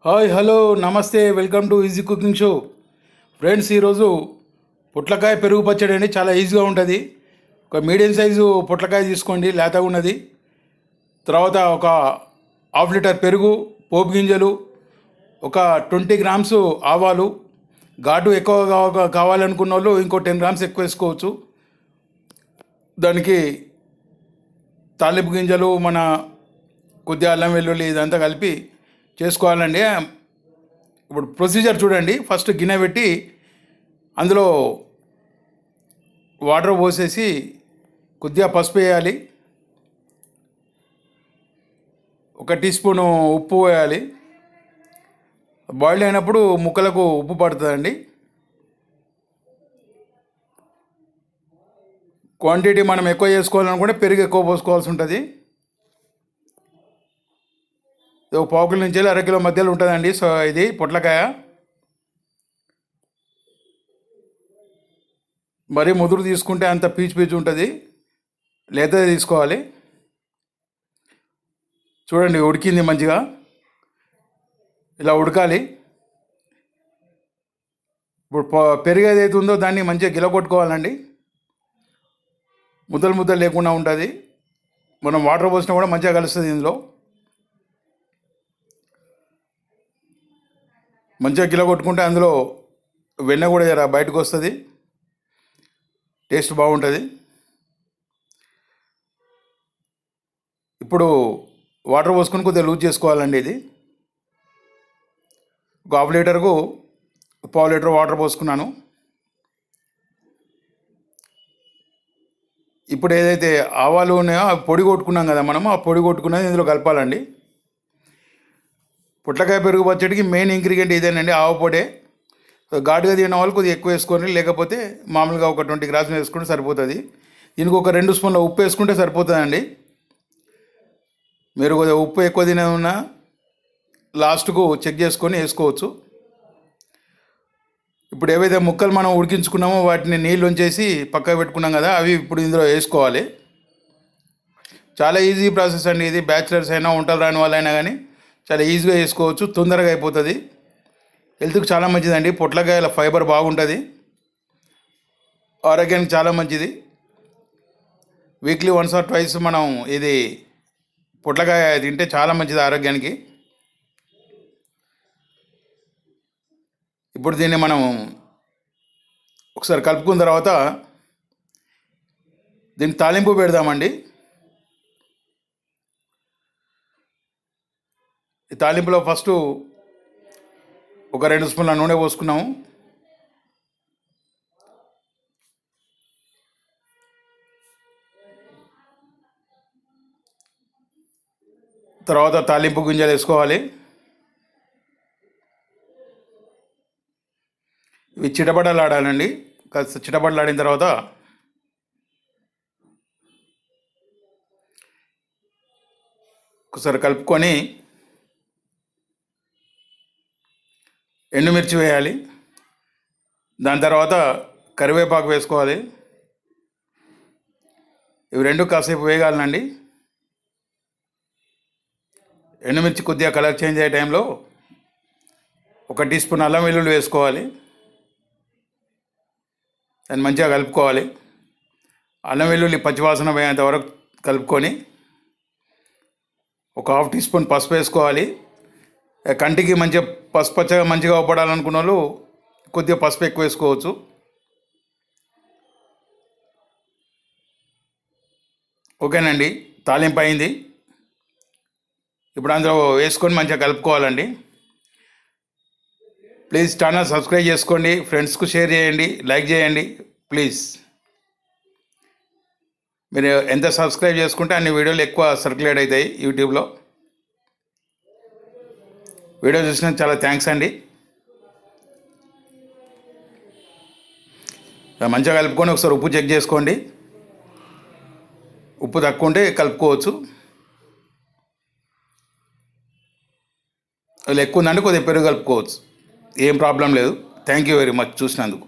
Hi hello నమస్తే welcome to easy cooking show. Friends, ఈరోజు పొట్లకాయ పెరుగు పచ్చడి అండి. చాలా ఈజీగా ఉంటుంది. ఒక మీడియం సైజు పొట్లకాయ తీసుకోండి, లేతగా ఉన్నది. తర్వాత ఒక హాఫ్ లీటర్ పెరుగు, పోపు గింజలు, ఒక 20 గ్రామ్స్ ఆవాలు. ఘాటు ఎక్కువ కావాలనుకున్న వాళ్ళు ఇంకో 10 గ్రామ్స్ ఎక్కువ వేసుకోవచ్చు. దానికి తాలింపు గింజలు, మన కొద్దిగా అల్లం వెల్లుల్లి ఇదంతా కలిపి చేసుకోవాలండి. ఇప్పుడు ప్రొసీజర్ చూడండి. ఫస్ట్ గిన్నె పెట్టి అందులో వాటర్ పోసేసి కొద్దిగా పసుపు వేయాలి, 1 టీ స్పూను ఉప్పు వేయాలి. బాయిల్ అయినప్పుడు ముక్కలకు ఉప్పు పడుతుందండి. క్వాంటిటీ మనం ఎక్కువ చేసుకోవాలనుకుంటే పెరుగు ఎక్కువ పోసుకోవాల్సి ఉంటుంది. ఒక పావు కిలో నుంచి 1/2 కిలో మధ్యలో ఉంటుందండి. సో ఇది పొట్లకాయ. మరీ ముదురు తీసుకుంటే అంత పీచు ఉంటుంది, లేతది తీసుకోవాలి. చూడండి, ఉడికింది మంచిగా. ఇలా ఉడకాలి. ఇప్పుడు పెరుగు ఏదైతే ఉందో దాన్ని మంచిగా గిలకొట్టుకోవాలండి. ముద్దలు లేకుండా ఉంటుంది. మనం వాటర్ పోసినా కూడా మంచిగా కలుస్తుంది. ఇందులో మంచిగా గిల కొట్టుకుంటే అందులో వెన్న కూడా జర బయటకు వస్తుంది, టేస్ట్ బాగుంటుంది. ఇప్పుడు వాటర్ పోసుకొని కొద్దిగా లూజ్ చేసుకోవాలండి. ఇది ఒక హాఫ్ లీటర్కు పావు లీటర్ వాటర్ పోసుకున్నాను. ఇప్పుడు ఏదైతే ఆవాలు ఉన్నాయో అవి పొడి కొట్టుకున్నాం కదా మనము, ఆ పొడి కొట్టుకున్నది ఇందులో కలపాలండి. పొట్లకాయ పెరుగు పచ్చడికి మెయిన్ ఇంగ్రీడియంట్ ఇదేనండి, ఆవు పొడే. ఘాటుగా తిన్న వాళ్ళు కొద్దిగా ఎక్కువ వేసుకొని, లేకపోతే మామూలుగా ఒక 20 గ్రాములు వేసుకుంటే సరిపోతుంది. దీనికి ఒక 2 స్పూన్ల ఉప్పు వేసుకుంటే సరిపోతుందండి. మీరు కొద్దిగా ఉప్పు ఎక్కువ తినేదన్నా లాస్ట్కు చెక్ చేసుకొని వేసుకోవచ్చు. ఇప్పుడు ఏవైతే ముక్కలు మనం ఉడికించుకున్నామో వాటిని నీళ్ళు ఉంచేసి పక్కకు పెట్టుకున్నాం కదా, అవి ఇప్పుడు ఇందులో వేసుకోవాలి. చాలా ఈజీ ప్రాసెస్ అండి ఇది. బ్యాచిలర్స్ అయినా, వంటలు రాని వాళ్ళైనా కానీ చాలా ఈజీగా చేసుకోవచ్చు, తొందరగా అయిపోతుంది. హెల్త్కి చాలా మంచిదండి. పొట్లకాయల ఫైబర్ బాగుంటుంది, ఆరోగ్యానికి చాలా మంచిది. వీక్లీ 1 or 2 మనం ఇది పొట్లకాయ తింటే చాలా మంచిది ఆరోగ్యానికి. ఇప్పుడు దీన్ని మనం ఒకసారి కలుపుకున్న తర్వాత దీన్ని తాలింపు పెడదామండి. ఈ తాలింపులో ఫస్ట్ ఒక 2 స్పూన్ల నూనె పోసుకున్నాము. తర్వాత తాలింపు గింజలు వేసుకోవాలి. ఇవి చిటపటలాడాలండి. కాస్త చిటపటలాడిన తర్వాత ఒకసారి కలుపుకొని ఎండుమిర్చి వేయాలి. దాని తర్వాత కరివేపాకు వేసుకోవాలి. ఇవి రెండు కాసేపు వేగాలండి. ఎండుమిర్చి కొద్దిగా కలర్ చేంజ్ అయ్యే టైంలో 1 టీ స్పూన్ అల్లం వెల్లుల్లి వేసుకోవాలి. దాన్ని మంచిగా కలుపుకోవాలి. అల్లం వెల్లుల్లి పచ్చివాసన పోయేంత వరకు కలుపుకొని ఒక 1/2 టీ స్పూన్ పసుపు వేసుకోవాలి. కంటికి మంచిగా పసుపచ్చగా మంచిగా అవపడాలనుకున్న వాళ్ళు కొద్దిగా పసుపు ఎక్కువ వేసుకోవచ్చు. ఓకేనండి, తాలింపు అయింది. ఇప్పుడు అందులో వేసుకొని మంచిగా కలుపుకోవాలండి. ప్లీజ్ ఛానల్ సబ్స్క్రైబ్ చేసుకోండి, ఫ్రెండ్స్కు షేర్ చేయండి, లైక్ చేయండి ప్లీజ్. మీరు ఎంత సబ్స్క్రైబ్ చేసుకుంటే అన్ని వీడియోలు ఎక్కువ సర్క్యులేట్ అవుతాయి యూట్యూబ్లో. వీడియో చూసినందుకు చాలా థ్యాంక్స్ అండి. మంచిగా కలుపుకొని ఒకసారి ఉప్పు చెక్ చేసుకోండి. ఉప్పు తక్కువ ఉంటే కలుపుకోవచ్చు, ఎక్కువ ఉందంటే కొద్దిగా పెరుగు కలుపుకోవచ్చు. ఏం ప్రాబ్లం లేదు. థ్యాంక్ యూ వెరీ మచ్ చూసినందుకు.